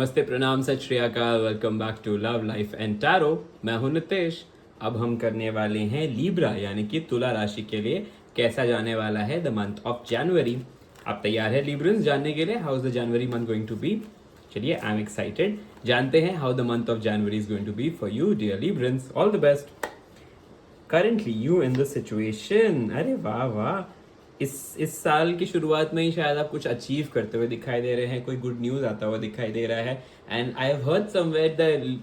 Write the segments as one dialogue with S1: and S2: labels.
S1: नमस्ते, प्रणाम, सत श्री अकाल। Welcome back to love life and tarot. मैं हूं नितेश। अब हम करने वाले हैं लीब्रा यानी कि तुला राशि के लिए कैसा जाने वाला है द मंथ ऑफ जनवरी। आप तैयार है लीब्रंस जानने के लिए how is the January month going to be? चलिए, आई एम एक्साइटेड। जानते हैं how the month of January is going to be for you dear Librans. All the best. Currently you in the situation, अरे वाह वाह, इस साल की शुरुआत में ही शायद आप कुछ अचीव करते हुए दिखाई दे रहे हैं, कोई गुड न्यूज आता हुआ दिखाई दे रहा है। And I have heard somewhere the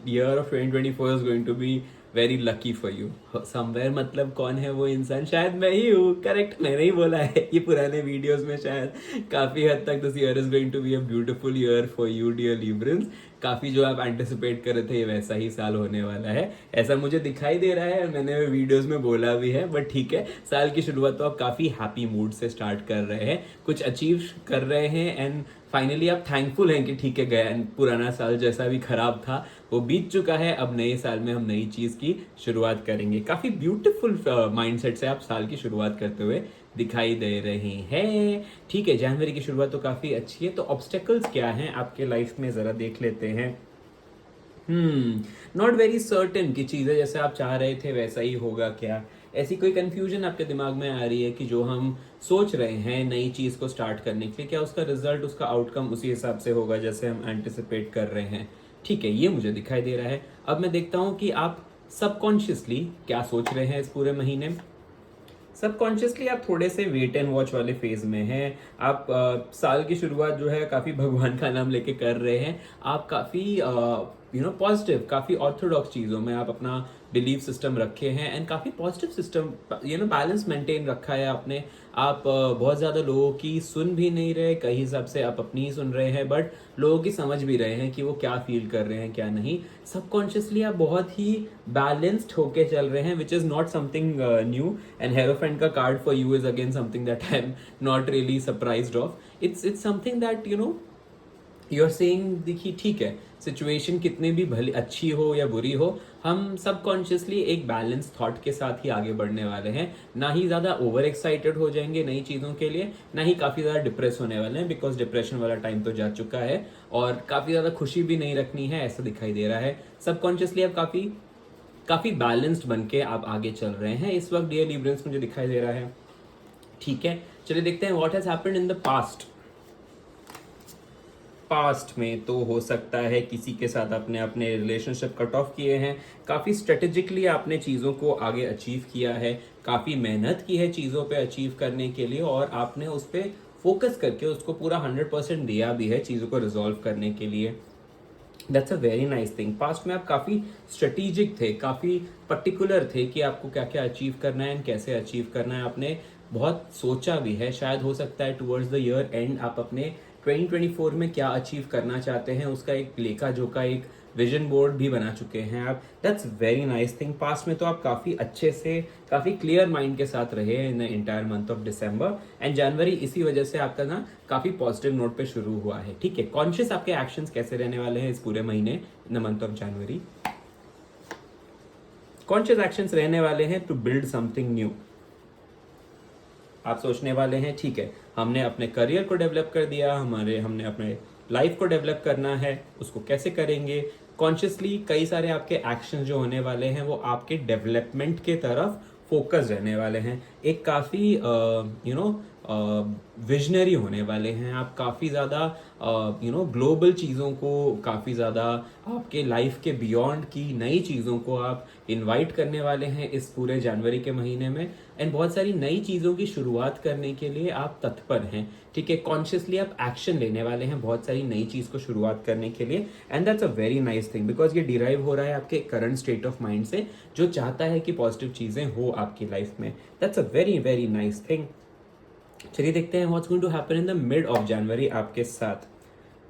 S1: year of 2024 is going to be very lucky for you. Somewhere मतलब कौन है वो इंसान? शायद मैं ही हूँ। करेक्ट, मैंने ही बोला है ये पुराने वीडियोस में। शायद काफी हद तक this year is going to be a beautiful year for you dear Librans. काफी जो आप एंटिसिपेट कर रहे थे वैसा ही साल होने वाला है, ऐसा मुझे दिखाई दे रहा है। मैंने वीडियोस में बोला भी है, बट ठीक है, साल की शुरुआत तो आप काफी हैप्पी मूड से स्टार्ट कर रहे हैं, कुछ अचीव कर रहे हैं एंड फाइनली आप थैंकफुल हैं कि ठीक है, गया पुराना साल जैसा भी खराब था वो बीत चुका है। अब नए साल में हम नई चीज की शुरुआत करेंगे। काफी ब्यूटीफुल माइंडसेट से आप साल की शुरुआत करते हुए दिखाई दे रहे हैं। ठीक है, जनवरी की शुरुआत तो काफी अच्छी है। तो ऑब्स्टेकल्स क्या हैं आपके लाइफ में, जरा देख लेते हैं। नॉट वेरी सर्टेन की चीजें जैसे आप चाह रहे थे वैसा ही होगा क्या? ऐसी कोई कंफ्यूजन आपके दिमाग में आ रही है कि जो हम सोच रहे हैं नई चीज को स्टार्ट करने के लिए, क्या उसका रिजल्ट, उसका आउटकम उसी हिसाब से होगा जैसे हम एंटिसिपेट कर रहे हैं? ठीक है, ये मुझे दिखाई दे रहा है। अब मैं देखता हूं कि आप सबकॉन्शियसली क्या सोच रहे हैं इस पूरे महीने। सबकॉन्शियसली आप थोड़े से वेट एंड वॉच वाले फेज में हैं। आप साल की शुरुआत जो है काफी भगवान का नाम लेके कर रहे हैं। आप काफी पॉजिटिव, काफी ऑर्थोडॉक्स चीजों में आप अपना बिलीफ सिस्टम रखे हैं एंड काफी पॉजिटिव सिस्टम बैलेंस मेंटेन रखा है आपने। आप बहुत ज्यादा लोगों की सुन भी नहीं रहे, कई हिसाब से आप अपनी ही सुन रहे हैं, बट लोगों की समझ भी रहे हैं कि वो क्या फील कर रहे हैं क्या नहीं। सबकॉन्शियसली आप बहुत ही बैलेंस्ड होके चल रहे हैं, which is not something new. And Hierophant का card for you is again something that I am not really surprised of. It's something that you are saying, देखिए ठीक है, सिचुएशन कितनी भी भली अच्छी हो या बुरी हो, हम सबकॉन्शियसली एक बैलेंस थॉट के साथ ही आगे बढ़ने वाले हैं। ना ही ज्यादा ओवर एक्साइटेड हो जाएंगे नई चीजों के लिए, ना ही काफी ज्यादा डिप्रेस होने वाले हैं, बिकॉज डिप्रेशन वाला टाइम तो जा चुका है। और काफी ज्यादा खुशी भी नहीं रखनी है, ऐसा दिखाई दे रहा है। सबकॉन्शियसली आप काफी काफी बैलेंस्ड बन के आप आगे चल रहे हैं इस वक्त डियर लिब्रंस, मुझे दिखाई दे रहा है। ठीक है, चलिए देखते हैं what has happened in the past में। तो हो सकता है किसी के साथ आपने अपने रिलेशनशिप कट ऑफ किए हैं, काफ़ी स्ट्रेटेजिकली आपने चीज़ों को आगे अचीव किया है, काफ़ी मेहनत की है चीज़ों पे अचीव करने के लिए, और आपने उस पर फोकस करके उसको पूरा 100% दिया भी है चीज़ों को रिजॉल्व करने के लिए। That's a very nice thing. Past में आप काफ़ी स्ट्रेटेजिक थे, काफ़ी पर्टिकुलर थे कि आपको क्या क्या अचीव करना है एंड कैसे अचीव करना है। आपने बहुत सोचा भी है। शायद हो सकता है टुवर्ड्स द ईयर एंड आप अपने 2024 में क्या अचीव करना चाहते हैं उसका एक लेखा जोखा, एक विजन बोर्ड भी बना चुके हैं आप। That's very nice thing. Past में तो आप काफ़ी अच्छे से, काफ़ी क्लियर माइंड के साथ रहे in the entire month of December and January. इसी वजह से आपका ना काफ़ी पॉजिटिव नोट पे शुरू हुआ है। ठीक है, कॉन्शियस आपके एक्शंस कैसे रहने वाले हैं इस पूरे महीने इन the month of January? Conscious actions रहने वाले हैं टू बिल्ड समथिंग न्यू। आप सोचने वाले हैं ठीक है, हमने अपने करियर को डेवलप कर दिया, हमने अपने लाइफ को डेवलप करना है, उसको कैसे करेंगे? कॉन्शियसली कई सारे आपके एक्शन जो होने वाले हैं वो आपके डेवलपमेंट के तरफ फोकस रहने वाले हैं। एक काफ़ी विजनरी होने वाले हैं आप। काफ़ी ज़्यादा ग्लोबल चीज़ों को, काफ़ी ज़्यादा आपके लाइफ के बियॉन्ड की नई चीज़ों को आप इनवाइट करने वाले हैं इस पूरे जनवरी के महीने में। एंड बहुत सारी नई चीज़ों की शुरुआत करने के लिए आप तत्पर हैं। ठीक है, कॉन्शियसली आप एक्शन लेने वाले हैं बहुत सारी नई चीज़ को शुरुआत करने के लिए। And that's a very nice thing, because ये डिराइव हो रहा है आपके करंट स्टेट ऑफ माइंड से, जो चाहता है कि पॉजिटिव चीज़ें हो आपकी लाइफ में। That's a very very nice thing. चलिए देखते हैं what's going to happen in the mid of January आपके साथ।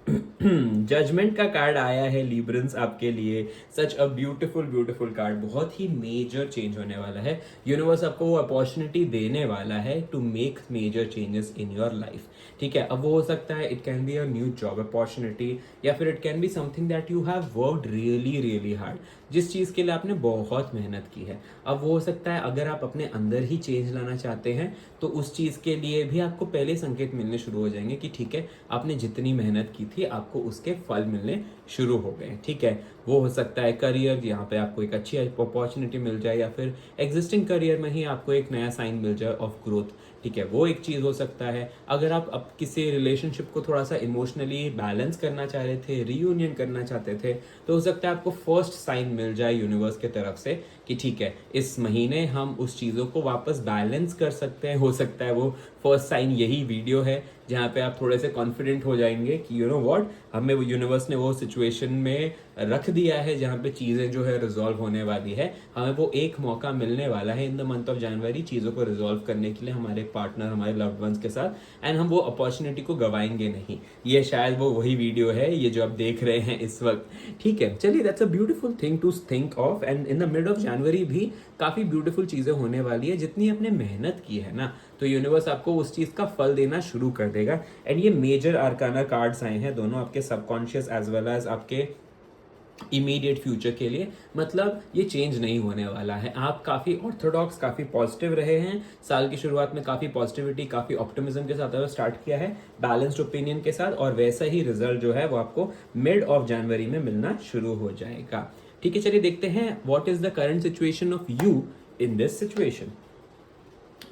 S1: जजमेंट का कार्ड आया है लिब्रंस आपके लिए। सच अ ब्यूटीफुल ब्यूटीफुल कार्ड। बहुत ही मेजर चेंज होने वाला है। यूनिवर्स आपको वो अपॉर्चुनिटी देने वाला है to make major changes in your life. ठीक है, अब वो हो सकता है it can be a new job opportunity, या फिर it can be something that you have worked really really hard, जिस चीज़ के लिए आपने बहुत मेहनत की है। अब वो हो सकता है अगर आप अपने अंदर ही चेंज लाना चाहते हैं तो उस चीज़ के लिए भी आपको पहले संकेत मिलने शुरू हो जाएंगे कि ठीक है, आपने जितनी मेहनत की थी आपको उसके फल मिलने शुरू हो गए। ठीक है, वो हो सकता है करियर, यहाँ पे आपको एक अच्छी अपॉर्चुनिटी मिल जाए, या फिर एग्जिस्टिंग करियर में ही आपको एक नया साइन मिल जाए ऑफ ग्रोथ। ठीक है, वो एक चीज़ हो सकता है। अगर आप अब किसी रिलेशनशिप को थोड़ा सा इमोशनली बैलेंस करना चाह रहे थे, रीयूनियन करना चाहते थे, तो हो सकता है आपको फर्स्ट साइन मिल जाए यूनिवर्स के तरफ से कि ठीक है, इस महीने हम उस चीज़ों को वापस बैलेंस कर सकते हैं। हो सकता है वो फर्स्ट साइन यही वीडियो है जहाँ पे आप थोड़े से कॉन्फिडेंट हो जाएंगे कि यू नो व्हाट, हमें वो यूनिवर्स ने वो सिचुएशन में रख दिया है जहाँ पे चीज़ें जो है रिजॉल्व होने वाली है। हमें वो एक मौका मिलने वाला है इन द मंथ ऑफ जनवरी चीज़ों को रिजॉल्व करने के लिए हमारे पार्टनर, हमारे लव्ड वंस के साथ, एंड हम वो अपॉर्चुनिटी को गवाएंगे नहीं। ये शायद वो वही वीडियो है ये जो आप देख रहे हैं इस वक्त। ठीक है, चलिए, that's a beautiful thing to think of. And in the mid of January भी काफ़ी ब्यूटीफुल चीज़ें होने वाली है। जितनी आपने मेहनत की है ना, तो यूनिवर्स आपको उस चीज़ का फल देना शुरू कर देगा। एंड ये मेजर आर्काना कार्ड्स आए हैं, दोनों आपके सबकॉन्शियस एज वेल एज आपके इमीडिएट फ्यूचर के लिए। मतलब ये चेंज नहीं होने वाला है। आप काफ़ी ऑर्थोडॉक्स, काफ़ी पॉजिटिव रहे हैं साल की शुरुआत में, काफ़ी पॉजिटिविटी, काफ़ी ऑप्टिमिज्म के साथ स्टार्ट किया है, बैलेंस्ड ओपिनियन के साथ, और वैसा ही रिजल्ट जो है वो आपको मिड ऑफ जनवरी में मिलना शुरू हो जाएगा। ठीक है, चलिए देखते हैं what is the current situation of you in this situation.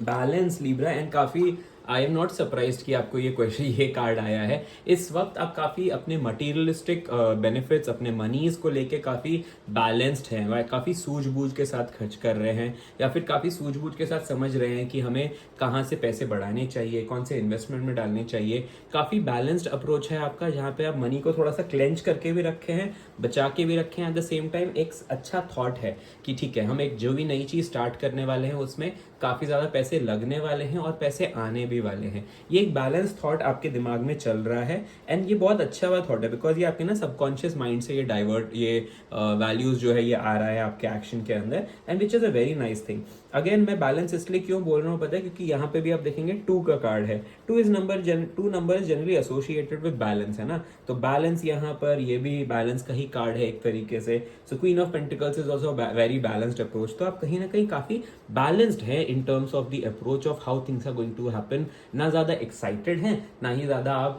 S1: Balance Libra, and काफ़ी आई एम नॉट सरप्राइज कि आपको ये क्वेश्चन, ये कार्ड आया है। इस वक्त आप काफ़ी अपने मटीरियलिस्टिक बेनिफिट्स, अपने मनीज को लेके काफ़ी बैलेंस्ड हैं, काफ़ी सूझबूझ के साथ खर्च कर रहे हैं, या फिर काफ़ी सूझबूझ के साथ समझ रहे हैं कि हमें कहाँ से पैसे बढ़ाने चाहिए, कौन से इन्वेस्टमेंट में डालने चाहिए। काफ़ी बैलेंस्ड अप्रोच है आपका, जहाँ पे आप मनी को थोड़ा सा क्लेंच करके भी रखे हैं, बचा के भी रखे हैं। एट द सेम टाइम एक अच्छा थॉट है कि ठीक है, हम एक जो भी नई चीज़ स्टार्ट करने वाले हैं उसमें काफ़ी ज़्यादा पैसे लगने वाले हैं और पैसे आने भी वाले हैं। ये एक बैलेंस थॉट आपके दिमाग में चल रहा है, एंड ये बहुत अच्छा वाला थॉट है, बिकॉज ये आपके ना सबकॉन्शियस माइंड से ये डाइवर्ट, ये वैल्यूज जो है ये आ रहा है आपके एक्शन के अंदर, and which is a very nice thing. Again मैं बैलेंस इसलिए क्यों बोल रहा हूँ पता है, क्योंकि यहाँ पे भी आप देखेंगे 2 का कार्ड है। 2 number generally associated with balance है ना, तो बैलेंस यहाँ पर ये भी बैलेंस का ही कार्ड है एक तरीके से। So queen of pentacles is also very balanced approach. तो आप कहीं ना कहीं काफी बैलेंस्ड है in terms of the approach of how things are going to happen. ना ज्यादा एक्साइटेड हैं, ना ही ज्यादा आप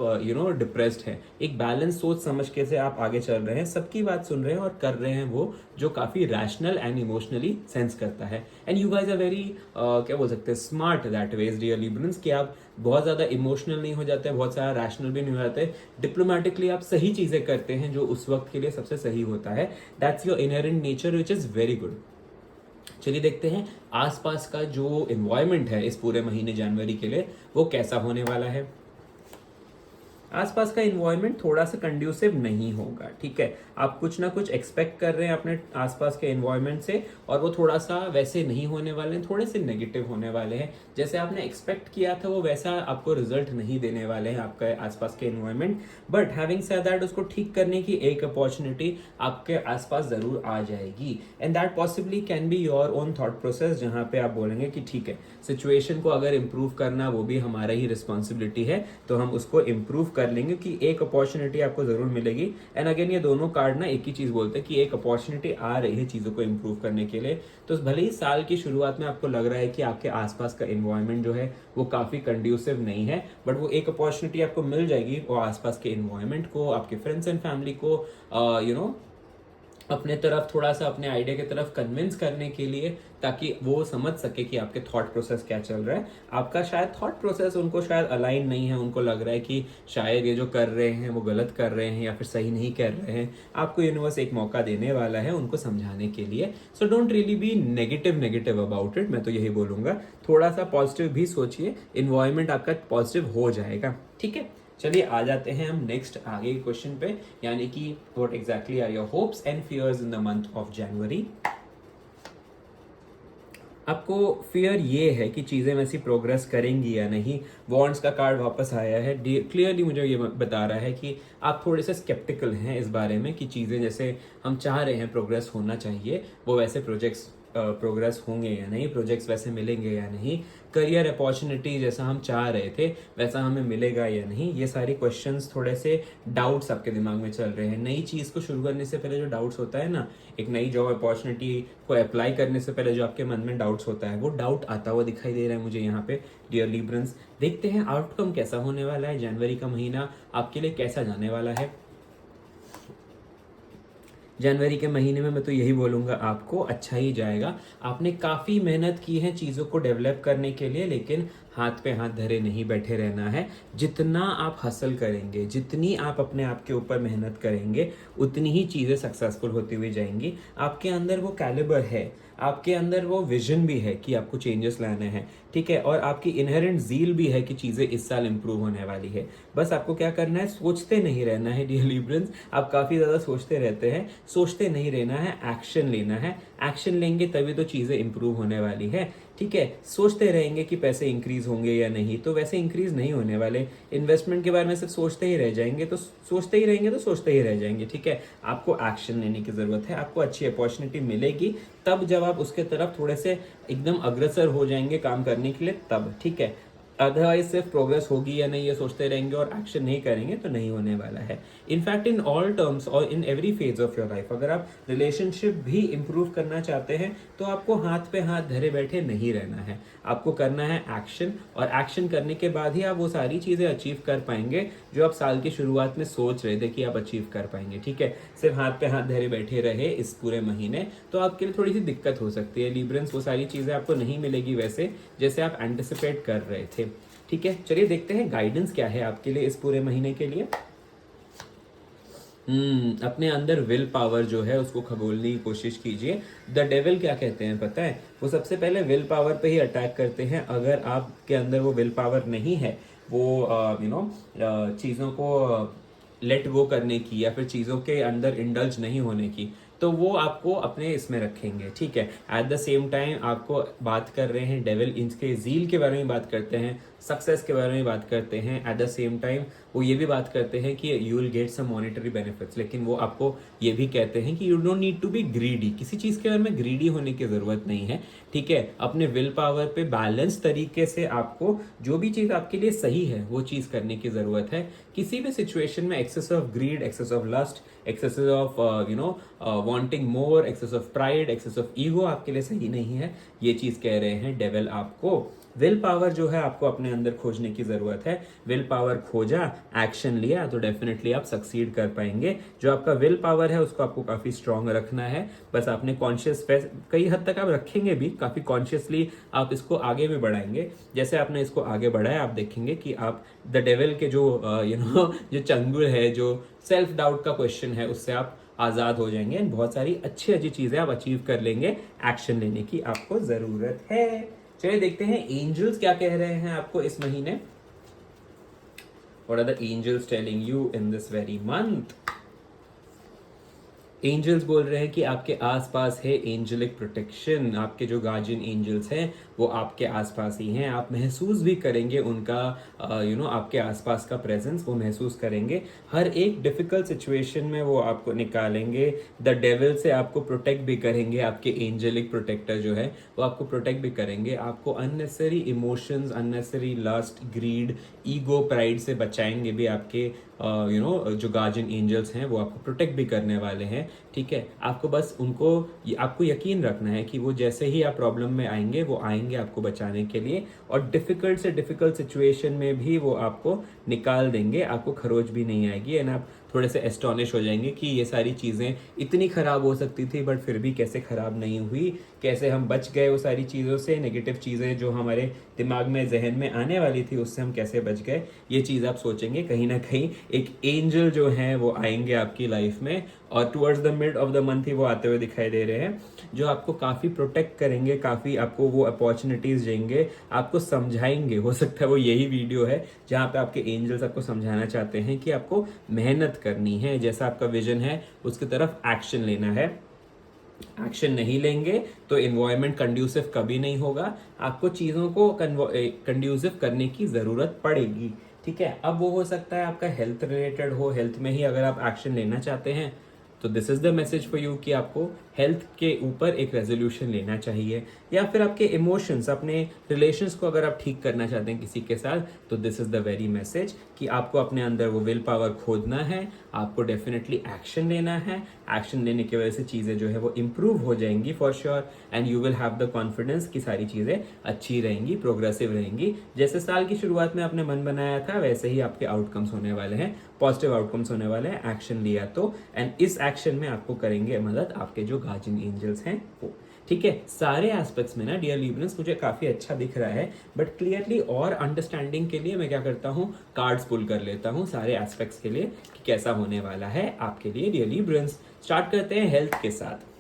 S1: डिप्रेस्ड हैं। एक बैलेंस सोच समझ के से आप आगे चल रहे हैं, सबकी बात सुन रहे हैं और कर रहे हैं वो जो काफी रैशनल एंड इमोशनली सेंस करता है। And you guys are very क्या बोल सकते हैं, smart that ways dear Librans, कि आप बहुत ज़्यादा इमोशनल नहीं हो जाते, बहुत सारा रैशनल भी नहीं हो जाते। डिप्लोमेटिकली आप सही चीज़ें करते हैं जो उस वक्त के लिए सबसे सही होता है। That's your inherent nature which is very good. चलिए देखते हैं आसपास का जो इन्वायरमेंट है इस पूरे महीने जनवरी के लिए वो कैसा होने वाला है। आसपास का इन्वायरमेंट थोड़ा सा कंड्यूसिव नहीं होगा। ठीक है, आप कुछ ना कुछ एक्सपेक्ट कर रहे हैं अपने आसपास के इन्वायरमेंट से, और वो थोड़ा सा वैसे नहीं होने वाले हैं, थोड़े से नेगेटिव होने वाले हैं। जैसे आपने एक्सपेक्ट किया था वो वैसा आपको रिजल्ट नहीं देने वाले हैं आपके आसपास के environment. But having said that, उसको ठीक करने की एक अपॉर्चुनिटी आपके आसपास जरूर आ जाएगी, and that possibly can be your own thought process, जहाँ पे आप बोलेंगे कि ठीक है, सिचुएशन को अगर इम्प्रूव करना वो भी हमारा ही रिस्पॉन्सिबिलिटी है, तो हम उसको इम्प्रूव कर लेंगे कि एक अपॉर्चुनिटी आपको जरूर मिलेगी। एंड अगेन ये दोनों कार्ड ना एक ही चीज बोलते हैं कि एक अपॉर्चुनिटी आ रही है चीजों को इम्प्रूव करने के लिए। तो भले ही साल की शुरुआत में आपको लग रहा है कि आपके आसपास का इन्वायरमेंट जो है वो काफी कंड्यूसिव नहीं है, बट वो एक अपॉर्चुनिटी आपको मिल जाएगी वो आसपास के इन्वायरमेंट को, आपके फ्रेंड्स एंड फैमिली को अपने तरफ थोड़ा सा, अपने आइडिया की तरफ कन्विंस करने के लिए, ताकि वो समझ सके कि आपके थॉट प्रोसेस क्या चल रहा है। आपका शायद थॉट प्रोसेस उनको शायद अलाइन नहीं है, उनको लग रहा है कि शायद ये जो कर रहे हैं वो गलत कर रहे हैं या फिर सही नहीं कर रहे हैं। आपको यूनिवर्स एक मौका देने वाला है उनको समझाने के लिए। So don't really be negative about it, मैं तो यही बोलूंगा। थोड़ा सा पॉजिटिव भी सोचिए, इन्वायरमेंट आपका पॉजिटिव हो जाएगा। ठीक है, चलिए आ जाते हैं हम नेक्स्ट आगे के क्वेश्चन पे, यानी कि what exactly are your hopes and fears in the month of January. आपको फियर ये है कि चीज़ें वैसी प्रोग्रेस करेंगी या नहीं। वॉन्ड्स का कार्ड वापस आया है, क्लियरली मुझे ये बता रहा है कि आप थोड़े से स्केप्टिकल हैं इस बारे में कि चीज़ें जैसे हम चाह रहे हैं प्रोग्रेस होना चाहिए वो वैसे प्रोजेक्ट्स प्रोग्रेस होंगे या नहीं, प्रोजेक्ट्स वैसे मिलेंगे या नहीं, करियर अपॉर्चुनिटी जैसा हम चाह रहे थे वैसा हमें मिलेगा या नहीं, ये सारे क्वेश्चंस, थोड़े से डाउट्स आपके दिमाग में चल रहे हैं। नई चीज़ को शुरू करने से पहले जो डाउट्स होता है ना, एक नई जॉब अपॉर्चुनिटी को अप्लाई करने से पहले जो आपके मन में डाउट्स होता है, वो डाउट आता हुआ दिखाई दे रहा है मुझे यहाँ पे डियर लिब्रंस। देखते हैं आउटकम कैसा होने वाला है, जनवरी का महीना आपके लिए कैसा जाने वाला है। जनवरी के महीने में मैं तो यही बोलूँगा आपको अच्छा ही जाएगा। आपने काफ़ी मेहनत की है चीज़ों को डेवलप करने के लिए, लेकिन हाथ पे हाथ धरे नहीं बैठे रहना है। जितना आप हसल करेंगे, जितनी आप अपने आप के ऊपर मेहनत करेंगे, उतनी ही चीज़ें सक्सेसफुल होती हुई जाएंगी। आपके अंदर वो कैलिबर है, आपके अंदर वो विजन भी है कि आपको चेंजेस लाने हैं, ठीक है, और आपकी इनहेरेंट ज़ील भी है कि चीज़ें इस साल इंप्रूव होने वाली है। बस आपको क्या करना है, सोचते नहीं रहना है डियर लिब्रंस। आप काफ़ी ज़्यादा सोचते रहते हैं, सोचते नहीं रहना है, एक्शन लेना है। एक्शन लेंगे तभी तो चीज़ें इंप्रूव होने वाली है, ठीक है। सोचते रहेंगे कि पैसे इंक्रीज होंगे या नहीं, तो वैसे इंक्रीज नहीं होने वाले। इन्वेस्टमेंट के बारे में सिर्फ सोचते ही रह जाएंगे, तो सोचते ही रहेंगे तो सोचते ही रह जाएंगे, ठीक है। आपको एक्शन लेने की ज़रूरत है। आपको अच्छी अपॉर्चुनिटी मिलेगी तब जब आप उसके तरफ थोड़े से एकदम अग्रसर हो जाएंगे काम करने के लिए, तब, ठीक है। अदरवाइज सिर्फ प्रोग्रेस होगी या नहीं ये सोचते रहेंगे और एक्शन नहीं करेंगे तो नहीं होने वाला है। इनफैक्ट इन ऑल टर्म्स और in every phase of your life, अगर आप रिलेशनशिप भी इंप्रूव करना चाहते हैं तो आपको हाथ पे हाथ धरे बैठे नहीं रहना है। आपको करना है एक्शन, और एक्शन करने के बाद ही आप वो सारी चीज़ें अचीव कर पाएंगे जो आप साल की शुरुआत में सोच रहे थे कि आप अचीव कर पाएंगे, ठीक है। सिर्फ हाथ पे हाथ धरे बैठे रहे इस पूरे महीने तो आपके लिए थोड़ी सी दिक्कत हो सकती है लिब्रंस। वो सारी चीज़ें आपको नहीं मिलेगी वैसे जैसे आप एंटिसिपेट कर रहे थे, ठीक है। चलिए देखते हैं गाइडेंस क्या है आपके लिए इस पूरे महीने के लिए। अपने अंदर विल पावर जो है उसको खगोलने की कोशिश कीजिए। द डेविल क्या कहते हैं पता है, वो सबसे पहले विल पावर पे ही अटैक करते हैं। अगर आपके अंदर वो विल पावर नहीं है, वो चीज़ों को लेट गो करने की या फिर चीज़ों के अंदर इंडल्ज नहीं होने की, तो वो आपको अपने इसमें रखेंगे, ठीक है। एट द सेम टाइम आपको बात कर रहे हैं डेविल इनके जील के बारे में बात करते हैं, सक्सेस के बारे में बात करते हैं। एट द सेम टाइम वो ये भी बात करते हैं कि you will get some monetary benefits, लेकिन वो आपको ये भी कहते हैं कि you don't need to be greedy. किसी चीज़ के बारे में ग्रीडी होने की ज़रूरत नहीं है, ठीक है। अपने विल पावर पे बैलेंस तरीके से आपको जो भी चीज़ आपके लिए सही है वो चीज़ करने की ज़रूरत है। किसी भी सिचुएशन में excess of greed, excess of lust, excess of wanting more, excess of pride, excess of ego आपके लिए सही नहीं है। ये चीज़ कह रहे हैं डेविल आपको। विल पावर जो है आपको अपने अंदर खोजने की ज़रूरत है। विल पावर खोजा, एक्शन लिया तो डेफिनेटली आप सक्सीड कर पाएंगे। जो आपका विल पावर है उसको आपको काफ़ी स्ट्रांग रखना है। बस आपने कॉन्शियस, कई हद तक आप रखेंगे भी, काफ़ी कॉन्शियसली आप इसको आगे भी बढ़ाएंगे। जैसे आपने इसको आगे बढ़ाया आप देखेंगे कि आप द डेविल के जो जो चंगुल है, जो सेल्फ डाउट का क्वेश्चन है, उससे आप आज़ाद हो जाएंगे। बहुत सारी अच्छी अच्छी चीज़ें आप अचीव कर लेंगे। एक्शन लेने की आपको ज़रूरत है। चलिए देखते हैं एंजल्स क्या कह रहे हैं आपको इस महीने। What are the angels telling you in this very month? Angels बोल रहे हैं कि आपके आसपास है एंजलिक प्रोटेक्शन। आपके जो गार्जियन एंजल्स हैं वो आपके आसपास ही हैं। आप महसूस भी करेंगे उनका आपके आसपास का प्रेजेंस वो महसूस करेंगे। हर एक डिफिकल्ट सिचुएशन में वो आपको निकालेंगे। द डेविल से आपको प्रोटेक्ट भी करेंगे। आपके एंजलिक प्रोटेक्टर जो है वो आपको प्रोटेक्ट भी करेंगे। आपको unnecessary emotions, unnecessary lust, greed, ego, pride से बचाएंगे भी। आपके जो गार्जियन एंजल्स हैं वो आपको प्रोटेक्ट भी करने वाले हैं, ठीक है। आपको बस आपको यकीन रखना है कि वो जैसे ही आप प्रॉब्लम में आएंगे वो आएंगे आपको बचाने के लिए, और डिफिकल्ट से डिफिकल्ट सिचुएशन में भी वो आपको निकाल देंगे। आपको खरोच भी नहीं आएगी एंड आप थोड़े से एस्टॉनिश हो जाएंगे कि ये सारी चीज़ें इतनी ख़राब हो सकती थी बट फिर भी कैसे ख़राब नहीं हुई, कैसे हम बच गए वो सारी चीज़ों से। नेगेटिव चीज़ें जो हमारे दिमाग में, जहन में आने वाली थी उससे हम कैसे बच गए, ये चीज़ आप सोचेंगे। कहीं ना कहीं एक एंजल जो हैं वो आएंगे आपकी लाइफ में, और towards the mid of the month ही वो आते हुए दिखाई दे रहे हैं, जो आपको काफ़ी प्रोटेक्ट करेंगे, काफ़ी आपको वो अपॉर्चुनिटीज़ देंगे, आपको समझाएंगे। हो सकता है वो यही वीडियो है जहाँ पे आपके एंजल्स आपको समझाना चाहते हैं कि आपको मेहनत करनी है, जैसा आपका विजन है उसकी तरफ एक्शन लेना है। एक्शन नहीं लेंगे तो इन्वायरमेंट कंड्यूसिव कभी नहीं होगा। आपको चीज़ों को कंड्यूसिव करने की ज़रूरत पड़ेगी, ठीक है। अब वो हो सकता है आपका हेल्थ रिलेटेड हो, हेल्थ में ही अगर आप एक्शन लेना चाहते हैं तो this is the message for you कि आपको हेल्थ के ऊपर एक रेजोल्यूशन लेना चाहिए, या फिर आपके इमोशंस, अपने रिलेशंस को अगर आप ठीक करना चाहते हैं किसी के साथ, तो this is the very message कि आपको अपने अंदर वो विल पावर खोदना है, आपको डेफिनेटली एक्शन लेना है। एक्शन लेने की वजह से चीज़ें जो है वो इम्प्रूव हो जाएंगी for sure, and you will have the confidence कि सारी चीज़ें अच्छी रहेंगी, प्रोग्रेसिव रहेंगी। जैसे साल की शुरुआत में आपने मन बनाया था, वैसे ही आपके आउटकम्स होने वाले हैं, पॉजिटिव आउटकम्स होने वाले हैं, एक्शन लिया तो। एंड इस एक्शन में आपको करेंगे मदद आपके जो गार्जियन एंजल्स हैं वो। ठीक है, सारे एस्पेक्ट्स में ना डियर लिब्रंस मुझे काफी अच्छा दिख रहा है, बट क्लियरली और अंडरस्टैंडिंग के लिए मैं क्या करता हूँ, कार्ड्स पुल कर लेता हूँ सारे एस्पेक्ट्स के लिए कि कैसा होने वाला है आपके लिए डियर लिब्रंस। स्टार्ट करते हैं हेल्थ के साथ।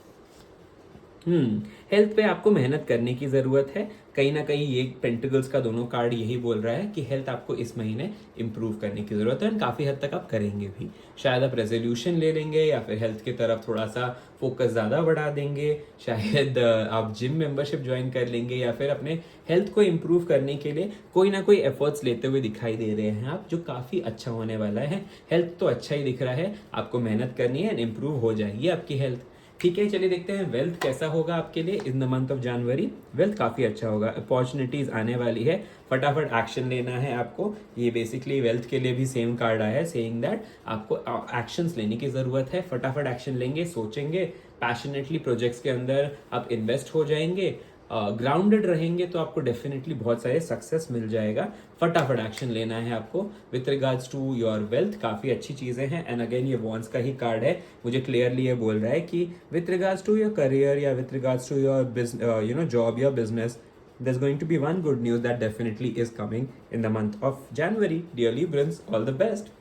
S1: हेल्थ पे आपको मेहनत करने की ज़रूरत है। कहीं ना कहीं ये पेंटिकल्स का दोनों कार्ड यही बोल रहा है कि हेल्थ आपको इस महीने इंप्रूव करने की ज़रूरत है, और काफ़ी हद तक आप करेंगे भी। शायद आप रेजोल्यूशन ले लेंगे, या फिर हेल्थ की तरफ थोड़ा सा फोकस ज़्यादा बढ़ा देंगे, शायद आप जिम मेंबरशिप ज्वाइन कर लेंगे, या फिर अपने हेल्थ को इम्प्रूव करने के लिए कोई ना कोई एफर्ट्स लेते हुए दिखाई दे रहे हैं आप, जो काफ़ी अच्छा होने वाला है। हेल्थ तो अच्छा ही दिख रहा है, आपको मेहनत करनी है एंड इम्प्रूव हो जाएगी आपकी हेल्थ। ठीक है, चलिए देखते हैं वेल्थ कैसा होगा आपके लिए इन the month of January. Wealth काफ़ी अच्छा होगा, अपॉर्चुनिटीज़ आने वाली है, फटाफट एक्शन लेना है आपको। ये बेसिकली वेल्थ के लिए भी सेम कार्ड आया है, सेइंग दैट आपको एक्शंस लेने की ज़रूरत है। फटाफट एक्शन लेंगे, सोचेंगे, पैशनेटली प्रोजेक्ट्स के अंदर आप इन्वेस्ट हो जाएंगे, ग्राउंडेड रहेंगे, तो आपको डेफिनेटली बहुत सारे सक्सेस मिल जाएगा। फटाफट एक्शन लेना है आपको with regards to your wealth. काफ़ी अच्छी चीज़ें हैं, एंड अगेन ये वॉन्स का ही कार्ड है, मुझे क्लियरली ये बोल रहा है कि with regards to your career या with regards to your job या business, there's going to be one good news that definitely is coming in the month of January. Dear Librans, all the best.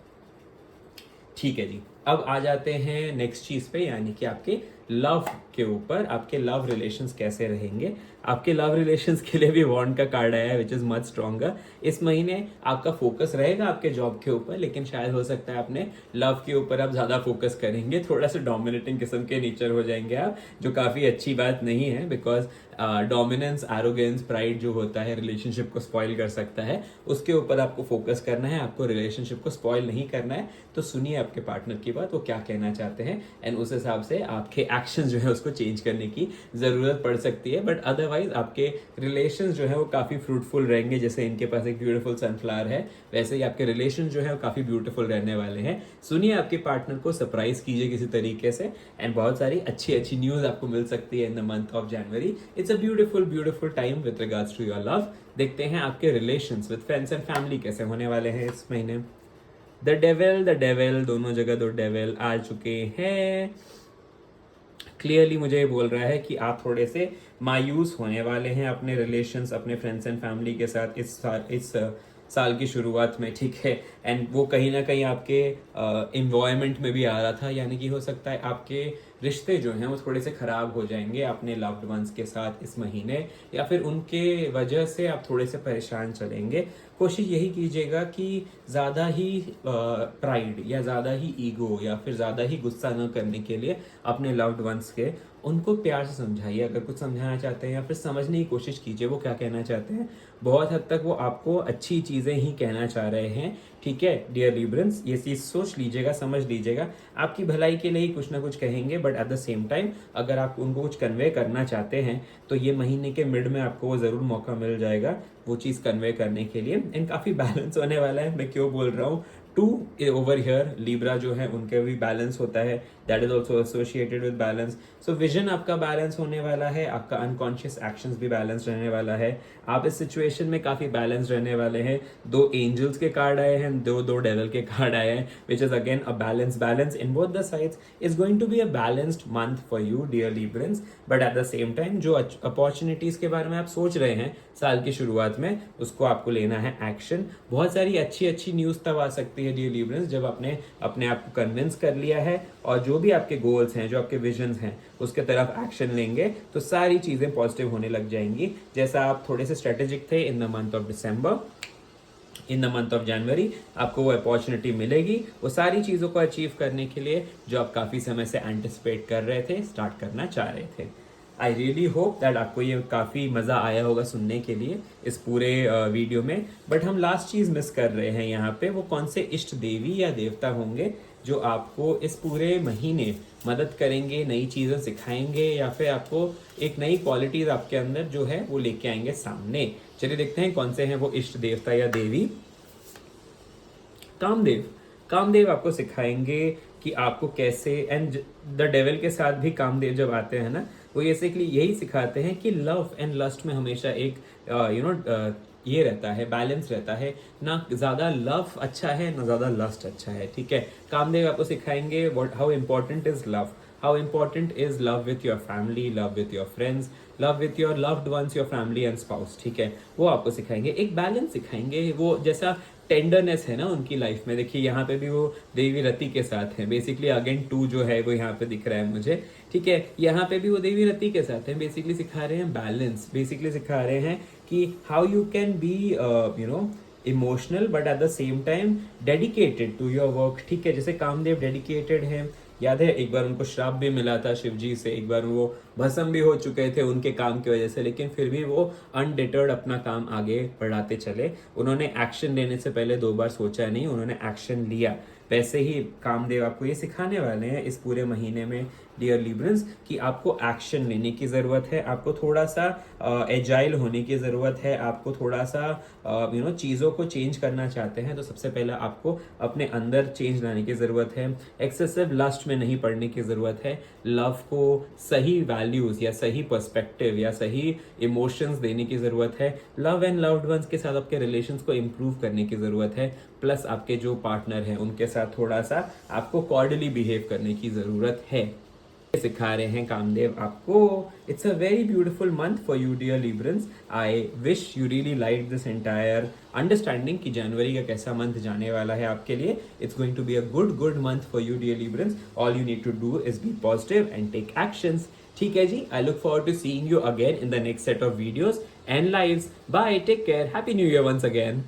S1: ठीक है जी, अब आ जाते हैं next चीज पे, यानी कि आपके लव के ऊपर। आपके लव रिलेशंस कैसे रहेंगे। आपके लव रिलेशंस के लिए भी वॉन्ड का कार्ड आया है, विच इज मच स्ट्रॉन्गर। इस महीने आपका फोकस रहेगा आपके जॉब के ऊपर, लेकिन शायद हो सकता है अपने लव के ऊपर आप ज्यादा फोकस करेंगे, थोड़ा सा डोमिनेटिंग किस्म के नेचर हो जाएंगे आप, जो काफी अच्छी बात नहीं है, बिकॉज डोमिनेंस, एरोगेंस, प्राइड जो होता है रिलेशनशिप को स्पॉइल कर सकता है। उसके ऊपर आपको फोकस करना है, आपको रिलेशनशिप को स्पॉइल नहीं करना है। तो सुनिए आपके पार्टनर की बात, वो क्या कहना चाहते हैं, एंड उस हिसाब से आपके एक्शन जो है उसको चेंज करने की जरूरत पड़ सकती है। बट अदरवाइज आपके रिलेशन जो है वो काफी फ्रूटफुल रहेंगे। जैसे इनके पास एक ब्यूटीफुल सनफ्लावर है, वैसे ही आपके रिलेशन जो है वो काफी ब्यूटीफुल रहने वाले हैं। सुनिए आपके पार्टनर को, सरप्राइज कीजिए किसी तरीके से, एंड बहुत सारी अच्छी अच्छी न्यूज आपको मिल सकती है in the month of January. It's a beautiful beautiful time with regards to your love. देखते हैं आपके relations with friends and family कैसे होने वाले हैं इस महीने। द डेविल, दोनों जगह दो डेविल आ चुके हैं। क्लियरली मुझे ये बोल रहा है कि आप थोड़े से मायूस होने वाले हैं अपने रिलेशंस, अपने फ्रेंड्स एंड फैमिली के साथ इस साल की शुरुआत में। ठीक है, एंड वो कहीं ना कहीं आपके इन्वायरमेंट में भी आ रहा था, यानी कि हो सकता है आपके रिश्ते जो हैं वो थोड़े से खराब हो जाएंगे अपने लव्ड वंस के साथ इस महीने, या फिर उनके वजह से आप थोड़े से परेशान चलेंगे। कोशिश यही कीजिएगा कि ज़्यादा ही प्राइड या ज़्यादा ही ईगो या फिर ज़्यादा ही गुस्सा न करने के लिए अपने लव्ड वंस के उनको प्यार से समझाइए। अगर कुछ समझाना चाहते हैं या फिर समझने की कोशिश कीजिए वो क्या कहना चाहते हैं। बहुत हद तक वो आपको अच्छी चीज़ें ही कहना चाह रहे हैं। ठीक है डियर लिब्रंस, ये चीज़ सोच लीजिएगा, समझ लीजिएगा, आपकी भलाई के लिए ही कुछ ना कुछ कहेंगे, but at the same time अगर आप उनको कुछ कन्वे करना चाहते हैं तो ये महीने के मिड में आपको वो ज़रूर मौका मिल जाएगा वो चीज़ कन्वे करने के लिए। एंड काफ़ी बैलेंस होने वाला है। मैं क्यों बोल रहा हूँ, टू ओवर हियर लिब्रा जो है उनके भी बैलेंस होता है, that is also associated with balance. So vision आपका बैलेंस होने वाला है, आपका अनकॉन्शियस एक्शंस भी बैलेंस रहने वाला है। आप इस सिचुएशन में काफी बैलेंस रहने वाले हैं। दो एंजल्स के कार्ड आए हैं, दो डेविल के कार्ड आए हैं, which is again a balance in both the sides. Is going to be a balanced month for you dear Librans, but at the same time जो अपॉर्चुनिटीज के बारे में आप सोच रहे हैं साल की शुरुआत में, उसको आपको लेना है एक्शन। बहुत सारी अच्छी अच्छी न्यूज तब आ सकती है डियर लिब्रंस जब आपने अपने आप को कन्विंस कर लिया है, और जो भी आपके गोल्स हैं, जो आपके विजन्स हैं, उसके तरफ एक्शन लेंगे तो सारी चीजें पॉजिटिव होने लग जाएंगी। जैसा आप थोड़े से स्ट्रेटेजिक थे इन the month of December, in the month of January आपको वो अपॉर्चुनिटी मिलेगी वो सारी चीज़ों को अचीव करने के लिए जो आप काफ़ी समय से एंटिसिपेट कर रहे थे, स्टार्ट करना चाह रहे थे। आई रियली होप दैट आपको ये काफ़ी मज़ा आया होगा सुनने के लिए इस पूरे वीडियो में। बट हम लास्ट चीज़ मिस कर रहे हैं यहाँ पे, वो कौन से इष्ट देवी या देवता होंगे जो आपको इस पूरे महीने मदद करेंगे, नई चीज़ें सिखाएंगे या फिर आपको एक नई क्वालिटीज आपके अंदर जो है वो लेके आएंगे सामने। चलिए देखते हैं कौन से हैं वो इष्ट देवता या देवी। कामदेव। कामदेव आपको सिखाएंगे कि आपको कैसे, एंड द डेविल के साथ भी कामदेव जब आते हैं ना, वो बेसिकली यही सिखाते हैं कि लव एंड लस्ट में हमेशा एक ये रहता है, बैलेंस रहता है, ना ज़्यादा लव अच्छा है ना ज़्यादा लस्ट अच्छा है, ठीक है। कामदेव आपको सिखाएंगे what how important is love, how important is love with your family, love with your friends, love with your loved ones, your family and spouse, ठीक है। वो आपको सिखाएंगे, एक बैलेंस सिखाएंगे, वो जैसा टेंडरनेस है ना उनकी लाइफ में। देखिए यहाँ पे भी वो देवी रति के साथ है, बेसिकली अगेन 2 जो है वो यहाँ पे दिख रहा है मुझे, ठीक है। यहाँ पे भी वो देवी रति के साथ है, बेसिकली सिखा रहे हैं बैलेंस, बेसिकली सिखा रहे हैं कि how you can be emotional but at the same time dedicated to your work, ठीक है। जैसे कामदेव डेडिकेटेड हैं, याद है एक बार उनको श्राप भी मिला था शिव जी से, एक बार वो भस्म भी हो चुके थे उनके काम की वजह से, लेकिन फिर भी वो अनडिटर्ड अपना काम आगे बढ़ाते चले। उन्होंने एक्शन लेने से पहले 2 बार सोचा नहीं, उन्होंने एक्शन लिया। वैसे ही कामदेव आपको ये सिखाने वाले हैं इस पूरे महीने में डियर लिब्रंस कि आपको एक्शन लेने की ज़रूरत है, आपको थोड़ा सा एजाइल होने की ज़रूरत है, आपको थोड़ा सा चीज़ों को चेंज करना चाहते हैं तो सबसे पहले आपको अपने अंदर चेंज लाने की ज़रूरत है। एक्सेसिव लस्ट में नहीं पड़ने की ज़रूरत है, लव को सही वैल्यूज़ या सही पर्सपेक्टिव या सही इमोशंस देने की ज़रूरत है, लव एंड लव्ड वंस के साथ आपके रिलेशंस को इम्प्रूव करने की ज़रूरत है, प्लस आपके जो पार्टनर हैं उनके साथ थोड़ा सा आपको कॉर्डली बिहेव करने की ज़रूरत है। सिखा रहे हैं कामदेव आपको। It's a very beautiful month for you dear Librans. I wish you really like this entire understanding कि जनवरी का कैसा मंथ जाने वाला है आपके लिए। It's going to be a good month for you dear Librans. All you need to do is be positive and take actions, ठीक है जी। I look forward to seeing you again in the next set of videos and lives. Bye, take care, happy new year once again.